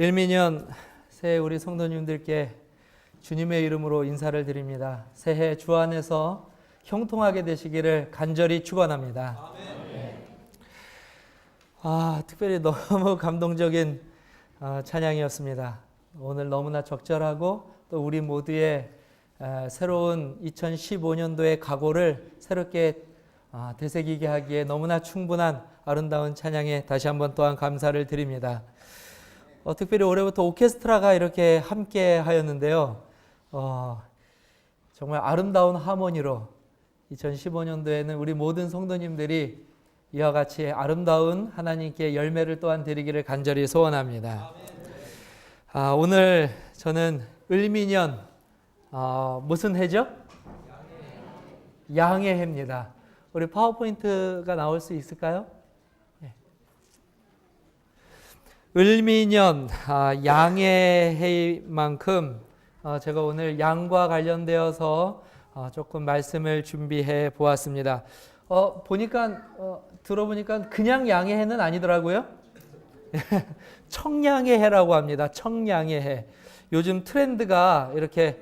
일민년 새해 우리 성도님들께 주님의 이름으로 인사를 드립니다. 새해 주 안에서 형통하게 되시기를 간절히 축원합니다. 특별히 너무 감동적인 찬양이었습니다. 오늘 너무나 적절하고 또 우리 모두의 새로운 2015년도의 각오를 새롭게 되새기게 하기에 너무나 충분한 아름다운 찬양에 다시 한번 또한 감사를 드립니다. 특별히 올해부터 오케스트라가 이렇게 함께 하였는데요. 정말 아름다운 하모니로 2015년도에는 우리 모든 성도님들이 이와 같이 아름다운 하나님께 열매를 또한 드리기를 간절히 소원합니다. 오늘 저는 을미년 무슨 해죠? 양의 해입니다. 우리 파워포인트가 나올 수 있을까요? 네. 을미년 양의 해만큼 제가 오늘 양과 관련되어서 조금 말씀을 준비해 보았습니다. 들어보니까 그냥 양의 해는 아니더라고요. 청량의 해라고 합니다. 청량의 해. 요즘 트렌드가 이렇게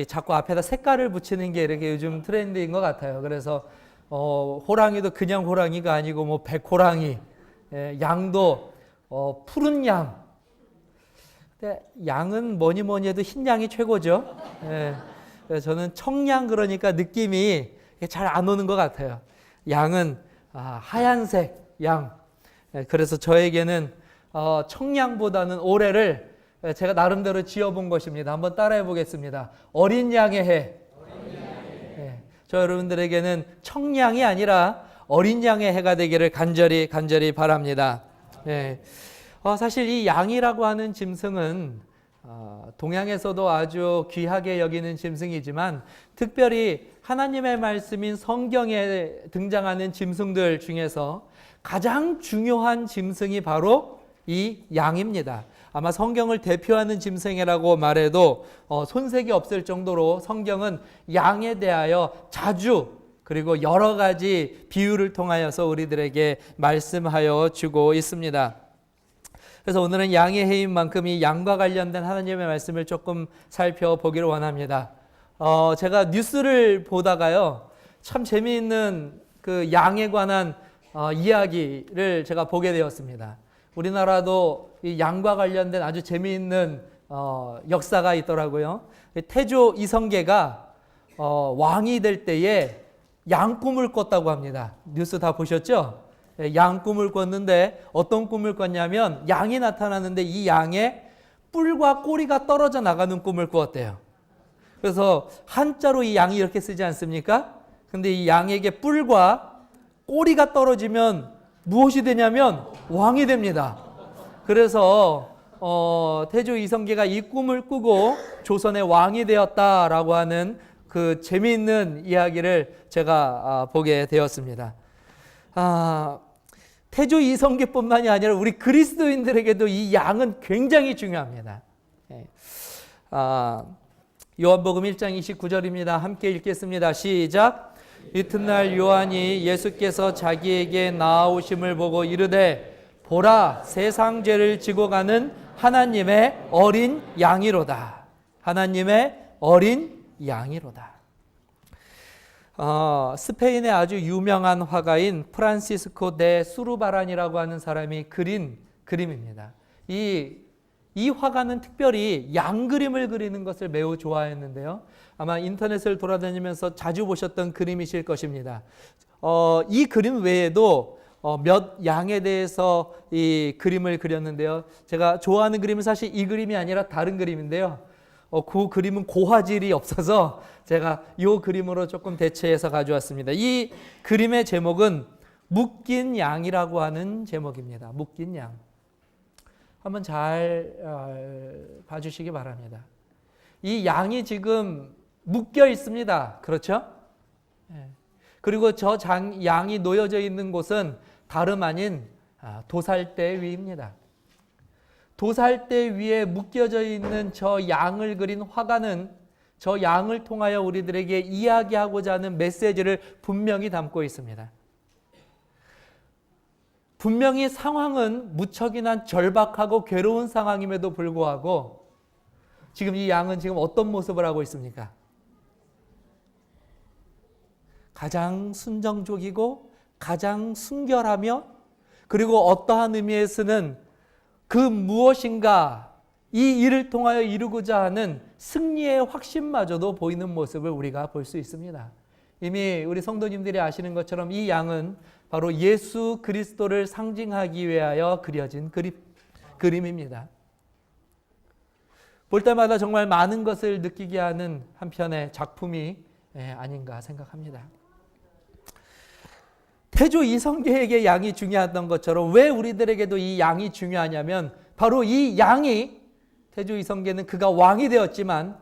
자꾸 앞에다 색깔을 붙이는 게 이렇게 요즘 트렌드인 것 같아요. 그래서 호랑이도 그냥 호랑이가 아니고 뭐 백호랑이, 양도 푸른 양. 근데 양은 뭐니 해도 흰 양이 최고죠. 그래서 저는 청양 그러니까 느낌이 잘 안 오는 것 같아요. 양은 하얀색 양. 그래서 저에게는 청양보다는 올해를 제가 나름대로 지어본 것입니다. 한번 따라해 보겠습니다. 어린 양의 해. 저 여러분들에게는 청양이 아니라 어린 양의 해가 되기를 간절히 바랍니다. 사실 이 양이라고 하는 짐승은 동양에서도 아주 귀하게 여기는 짐승이지만 특별히 하나님의 말씀인 성경에 등장하는 짐승들 중에서 가장 중요한 짐승이 바로 이 양입니다. 아마 성경을 대표하는 짐승이라고 말해도 손색이 없을 정도로 성경은 양에 대하여 자주 그리고 여러 가지 비유를 통하여서 우리들에게 말씀하여 주고 있습니다. 그래서 오늘은 양의 해인 만큼 이 양과 관련된 하나님의 말씀을 조금 살펴보기를 원합니다. 제가 뉴스를 보다가요, 참 재미있는 그 양에 관한 이야기를 제가 보게 되었습니다. 우리나라도 이 양과 관련된 아주 재미있는 역사가 있더라고요. 태조 이성계가 왕이 될 때에 양 꿈을 꿨다고 합니다. 뉴스 다 보셨죠? 양 꿈을 꿨는데 어떤 꿈을 꿨냐면 양이 나타나는데 이 양의 뿔과 꼬리가 떨어져 나가는 꿈을 꾸었대요. 그래서 한자로 이 양이 이렇게 쓰지 않습니까? 근데 이 양에게 뿔과 꼬리가 떨어지면 무엇이 되냐면 왕이 됩니다. 그래서 태조 이성계가 이 꿈을 꾸고 조선의 왕이 되었다라고 하는 그 재미있는 이야기를 제가 보게 되었습니다. 태조 이성계뿐만이 아니라 우리 그리스도인들에게도 이 양은 굉장히 중요합니다. 요한복음 1장 29절입니다. 함께 읽겠습니다. 시작. 이튿날 요한이 예수께서 자기에게 나아오심을 보고 이르되 보라 세상 죄를 지고 가는 하나님의 어린 양이로다. 하나님의 어린 양이로다. 스페인의 아주 유명한 화가인 프란시스코 데 수르바란이라고 하는 사람이 그린 그림입니다. 이 화가는 특별히 양 그림을 그리는 것을 매우 좋아했는데요. 아마 인터넷을 돌아다니면서 자주 보셨던 그림이실 것입니다. 이 그림 외에도 몇 양에 대해서 이 그림을 그렸는데요. 제가 좋아하는 그림은 사실 이 그림이 아니라 다른 그림인데요. 그 그림은 고화질이 없어서 제가 이 그림으로 조금 대체해서 가져왔습니다. 이 그림의 제목은 묶인 양이라고 하는 제목입니다. 묶인 양. 한번 잘 봐주시기 바랍니다. 이 양이 지금 묶여 있습니다. 그렇죠? 그리고 저 양이 놓여져 있는 곳은 다름 아닌 도살대 위입니다. 도살대 위에 묶여져 있는 저 양을 그린 화가는 저 양을 통하여 우리들에게 이야기하고자 하는 메시지를 분명히 담고 있습니다. 분명히 상황은 무척이나 절박하고 괴로운 상황임에도 불구하고 지금 이 양은 지금 어떤 모습을 하고 있습니까? 가장 순정적이고 가장 순결하며 그리고 어떠한 의미에서는 그 무엇인가 이 일을 통하여 이루고자 하는 승리의 확신마저도 보이는 모습을 우리가 볼 수 있습니다. 이미 우리 성도님들이 아시는 것처럼 이 양은 바로 예수 그리스도를 상징하기 위하여 그려진 그림입니다. 볼 때마다 정말 많은 것을 느끼게 하는 한편의 작품이 아닌가 생각합니다. 태조 이성계에게 양이 중요했던 것처럼 왜 우리들에게도 이 양이 중요하냐면 바로 이 양이 태조 이성계는 그가 왕이 되었지만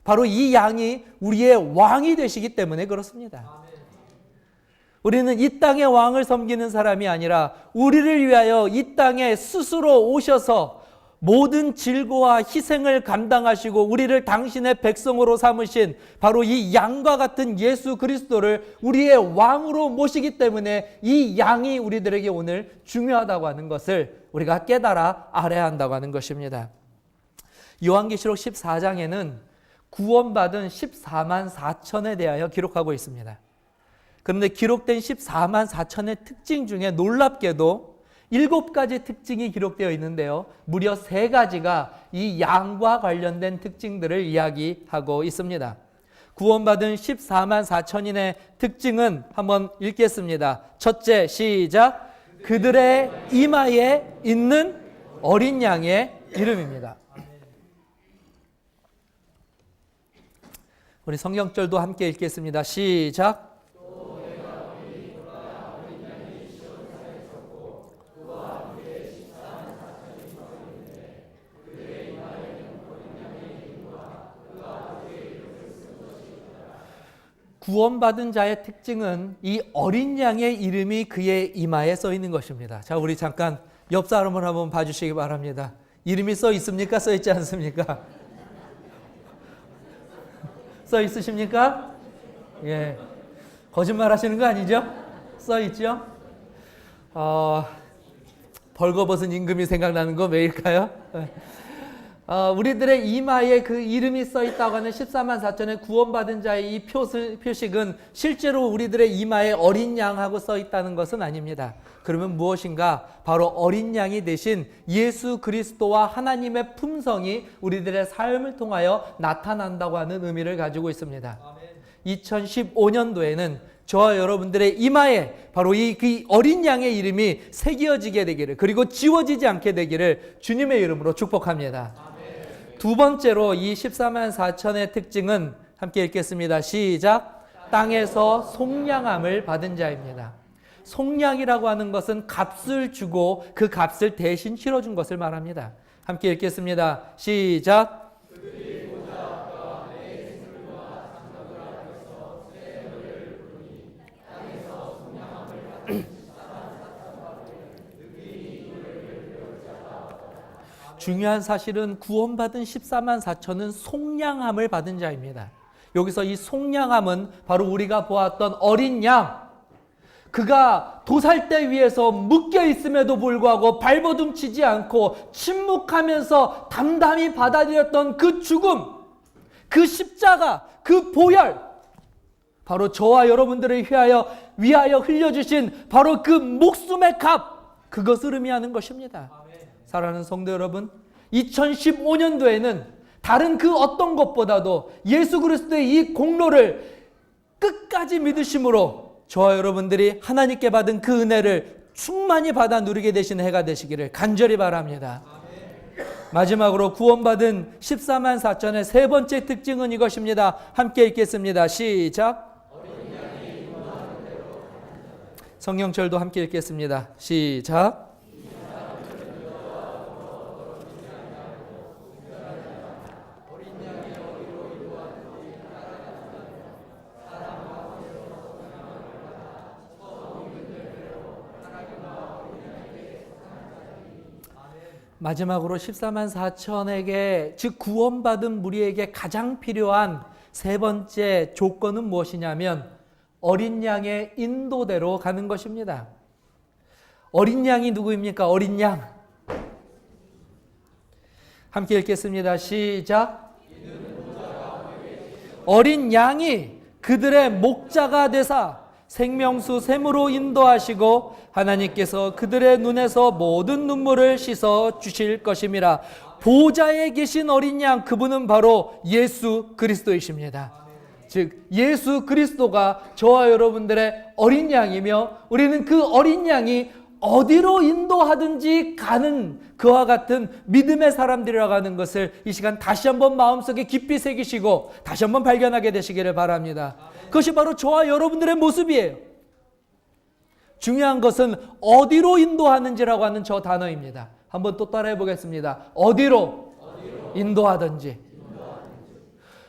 바로 이 양이 우리의 왕이 되시기 때문에 그렇습니다. 우리는 이 땅의 왕을 섬기는 사람이 아니라 우리를 위하여 이 땅에 스스로 오셔서 모든 질고와 희생을 감당하시고 우리를 당신의 백성으로 삼으신 바로 이 양과 같은 예수 그리스도를 우리의 왕으로 모시기 때문에 이 양이 우리들에게 오늘 중요하다고 하는 것을 우리가 깨달아 알아야 한다고 하는 것입니다. 요한계시록 14장에는 구원받은 14만 4천에 대하여 기록하고 있습니다. 그런데 기록된 14만 4천의 특징 중에 놀랍게도 7가지 특징이 기록되어 있는데요. 무려 3가지가 이 양과 관련된 특징들을 이야기하고 있습니다. 구원받은 14만 4천인의 특징은 한번 읽겠습니다. 첫째, 시작. 그들의 이마에 있는 어린 양의 이름입니다. 우리 성경절도 함께 읽겠습니다. 시작. 구원받은 자의 특징은 이 어린 양의 이름이 그의 이마에 써 있는 것입니다. 자, 우리 잠깐 옆 사람을 한번 봐주시기 바랍니다. 이름이 써 있습니까? 써 있지 않습니까? 써 있으십니까? 예. 거짓말 하시는 거 아니죠? 써 있죠? 벌거벗은 임금이 생각나는 거 왜일까요? 우리들의 이마에 그 이름이 써 있다고 하는 14만 4천의 구원받은 자의 이 표식은 실제로 우리들의 이마에 어린 양하고 써 있다는 것은 아닙니다. 그러면 무엇인가? 바로 어린 양이 되신 예수 그리스도와 하나님의 품성이 우리들의 삶을 통하여 나타난다고 하는 의미를 가지고 있습니다. 2015년도에는 저와 여러분들의 이마에 바로 그 어린 양의 이름이 새겨지게 되기를 그리고 지워지지 않게 되기를 주님의 이름으로 축복합니다. 두 번째로 이 14만 4천의 특징은 함께 읽겠습니다. 시작. 땅에서 속량함을 받은 자입니다. 속량이라고 하는 것은 값을 주고 그 값을 대신 치러준 것을 말합니다. 함께 읽겠습니다. 시작. 중요한 사실은 구원받은 14만 4천은 속량함을 받은 자입니다. 여기서 이 속량함은 바로 우리가 보았던 어린 양, 그가 도살대 위에서 묶여 있음에도 불구하고 발버둥치지 않고 침묵하면서 담담히 받아들였던 그 죽음, 그 십자가, 그 보혈, 바로 저와 여러분들을 위하여 흘려주신 바로 그 목숨의 값, 그것을 의미하는 것입니다. 사랑하는 성도 여러분, 2015년도에는 다른 그 어떤 것보다도 예수 그리스도의 이 공로를 끝까지 믿으심으로 저와 여러분들이 하나님께 받은 그 은혜를 충만히 받아 누리게 되시는 해가 되시기를 간절히 바랍니다. 마지막으로 구원받은 14만 4천의 세 번째 특징은 이것입니다. 함께 읽겠습니다. 시작. 성경절도 함께 읽겠습니다. 시작. 마지막으로 14만 4천에게 즉 구원받은 무리에게 가장 필요한 세 번째 조건은 무엇이냐면 어린 양의 인도대로 가는 것입니다. 어린 양이 누구입니까? 어린 양. 함께 읽겠습니다. 시작. 어린 양이 그들의 목자가 되사 생명수 샘으로 인도하시고 하나님께서 그들의 눈에서 모든 눈물을 씻어 주실 것임이라. 보좌에 계신 어린 양, 그분은 바로 예수 그리스도이십니다. 즉 예수 그리스도가 저와 여러분들의 어린 양이며, 우리는 그 어린 양이 어디로 인도하든지 가는 그와 같은 믿음의 사람들이라고 하는 것을 이 시간 다시 한번 마음속에 깊이 새기시고 다시 한번 발견하게 되시기를 바랍니다. 그것이 바로 저와 여러분들의 모습이에요. 중요한 것은 어디로 인도하는지라고 하는 저 단어입니다. 한번 또 따라해 보겠습니다. 어디로 인도하든지.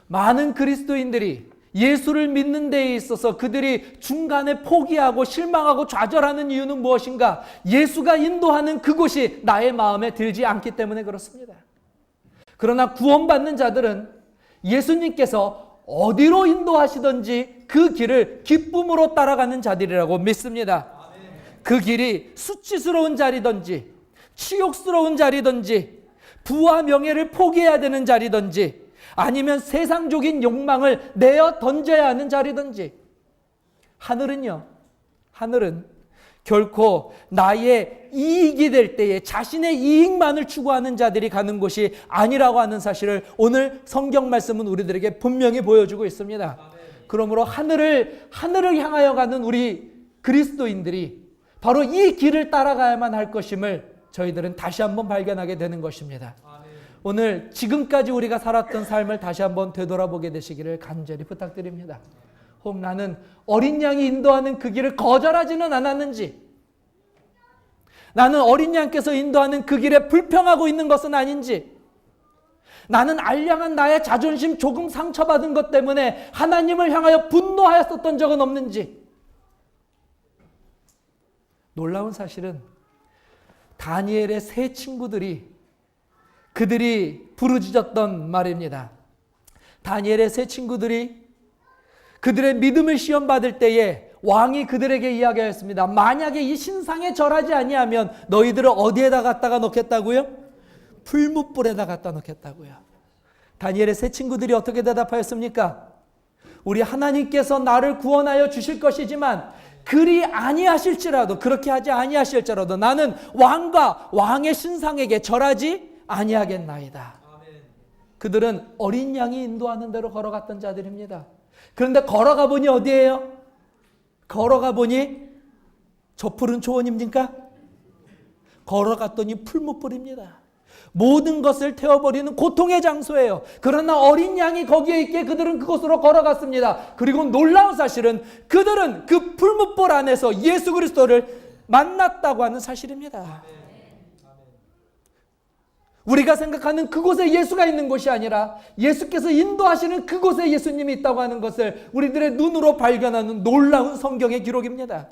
많은 그리스도인들이 예수를 믿는 데에 있어서 그들이 중간에 포기하고 실망하고 좌절하는 이유는 무엇인가? 예수가 인도하는 그곳이 나의 마음에 들지 않기 때문에 그렇습니다. 그러나 구원받는 자들은 예수님께서 어디로 인도하시든지 그 길을 기쁨으로 따라가는 자들이라고 믿습니다. 그 길이 수치스러운 자리든지 치욕스러운 자리든지 부와 명예를 포기해야 되는 자리든지 아니면 세상적인 욕망을 내어 던져야 하는 자리든지, 하늘은 결코 나의 이익이 될 때에 자신의 이익만을 추구하는 자들이 가는 곳이 아니라고 하는 사실을 오늘 성경 말씀은 우리들에게 분명히 보여주고 있습니다. 그러므로 하늘을 향하여 가는 우리 그리스도인들이 바로 이 길을 따라가야만 할 것임을 저희들은 다시 한번 발견하게 되는 것입니다. 오늘 지금까지 우리가 살았던 삶을 다시 한번 되돌아보게 되시기를 간절히 부탁드립니다. 혹 나는 어린 양이 인도하는 그 길을 거절하지는 않았는지, 나는 어린 양께서 인도하는 그 길에 불평하고 있는 것은 아닌지, 나는 알량한 나의 자존심 조금 상처받은 것 때문에 하나님을 향하여 분노하였었던 적은 없는지. 놀라운 사실은 다니엘의 세 친구들이 그들이 부르짖었던 말입니다. 다니엘의 세 친구들이 그들의 믿음을 시험받을 때에 왕이 그들에게 이야기하였습니다. 만약에 이 신상에 절하지 아니하면 너희들을 어디에다 갖다가 놓겠다고요? 풀무불에다 갖다 놓겠다고요. 다니엘의 세 친구들이 어떻게 대답하였습니까? 우리 하나님께서 나를 구원하여 주실 것이지만 그리 아니하실지라도, 그렇게 하지 아니하실지라도 나는 왕과 왕의 신상에게 절하지 아니하겠나이다. 그들은 어린 양이 인도하는 대로 걸어갔던 자들입니다. 그런데 걸어가 보니 어디예요? 걸어가 보니 저 푸른 초원입니까? 걸어갔더니 풀무불입니다. 모든 것을 태워버리는 고통의 장소예요. 그러나 어린 양이 거기에 있기에 그들은 그곳으로 걸어갔습니다. 그리고 놀라운 사실은 그들은 그 풀무불 안에서 예수 그리스도를 만났다고 하는 사실입니다. 우리가 생각하는 그곳에 예수가 있는 곳이 아니라 예수께서 인도하시는 그곳에 예수님이 있다고 하는 것을 우리들의 눈으로 발견하는 놀라운 성경의 기록입니다.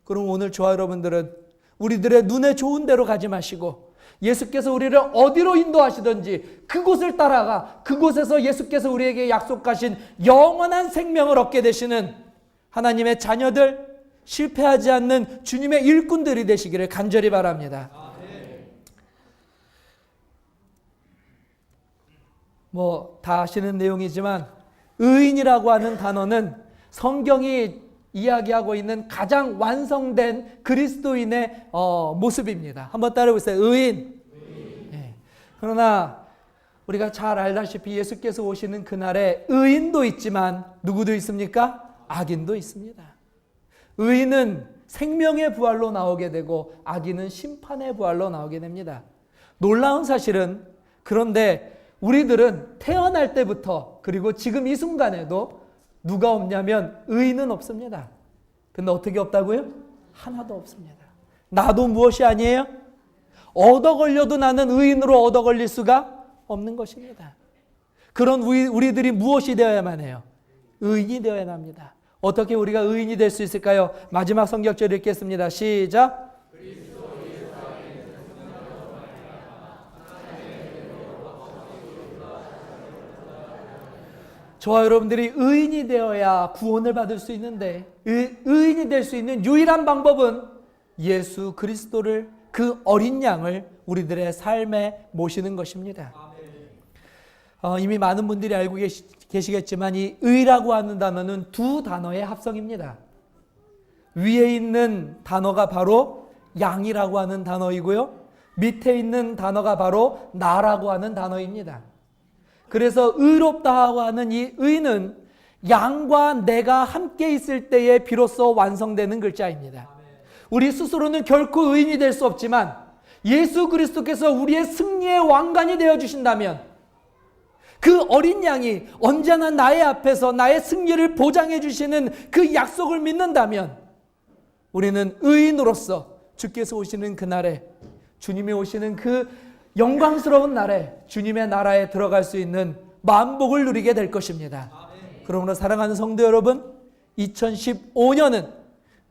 그럼 오늘 저와 여러분들은 우리들의 눈에 좋은 대로 가지 마시고 예수께서 우리를 어디로 인도하시든지 그곳을 따라가 그곳에서 예수께서 우리에게 약속하신 영원한 생명을 얻게 되시는 하나님의 자녀들, 실패하지 않는 주님의 일꾼들이 되시기를 간절히 바랍니다. 다 아시는 내용이지만 의인이라고 하는 단어는 성경이 이야기하고 있는 가장 완성된 그리스도인의 모습입니다. 한번 따라해보세요. 의인. 네. 그러나 우리가 잘 알다시피 예수께서 오시는 그날에 의인도 있지만 누구도 있습니까? 악인도 있습니다. 의인은 생명의 부활로 나오게 되고 악인은 심판의 부활로 나오게 됩니다. 놀라운 사실은 그런데 우리들은 태어날 때부터 그리고 지금 이 순간에도 누가 없냐면 의인은 없습니다. 근데 어떻게 없다고요? 하나도 없습니다. 나도 무엇이 아니에요? 얻어 걸려도 나는 의인으로 얻어 걸릴 수가 없는 것입니다. 그런 우리들이 무엇이 되어야만 해요? 의인이 되어야 합니다. 어떻게 우리가 의인이 될 수 있을까요? 마지막 성경절 읽겠습니다. 시작. 저와 여러분들이 의인이 되어야 구원을 받을 수 있는데 의인이 될 수 있는 유일한 방법은 예수 그리스도를, 그 어린 양을 우리들의 삶에 모시는 것입니다. 이미 많은 분들이 알고 계시겠지만 이 의라고 하는 단어는 두 단어의 합성입니다. 위에 있는 단어가 바로 양이라고 하는 단어이고요, 밑에 있는 단어가 바로 나라고 하는 단어입니다. 그래서 의롭다고 하는 이 의는 양과 내가 함께 있을 때에 비로소 완성되는 글자입니다. 우리 스스로는 결코 의인이 될 수 없지만 예수 그리스도께서 우리의 승리의 왕관이 되어주신다면, 그 어린 양이 언제나 나의 앞에서 나의 승리를 보장해 주시는 그 약속을 믿는다면, 우리는 의인으로서 주께서 오시는 그날에, 주님이 오시는 그 영광스러운 날에 주님의 나라에 들어갈 수 있는 만복을 누리게 될 것입니다. 그러므로 사랑하는 성도 여러분, 2015년은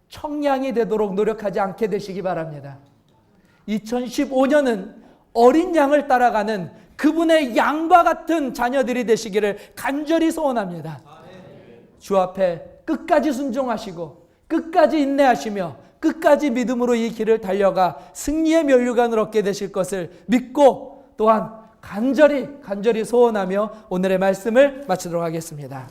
청양이 되도록 노력하지 않게 되시기 바랍니다. 2015년은 어린 양을 따라가는 그분의 양과 같은 자녀들이 되시기를 간절히 소원합니다. 주 앞에 끝까지 순종하시고 끝까지 인내하시며 끝까지 믿음으로 이 길을 달려가 승리의 면류관을 얻게 되실 것을 믿고, 또한 간절히 소원하며 오늘의 말씀을 마치도록 하겠습니다.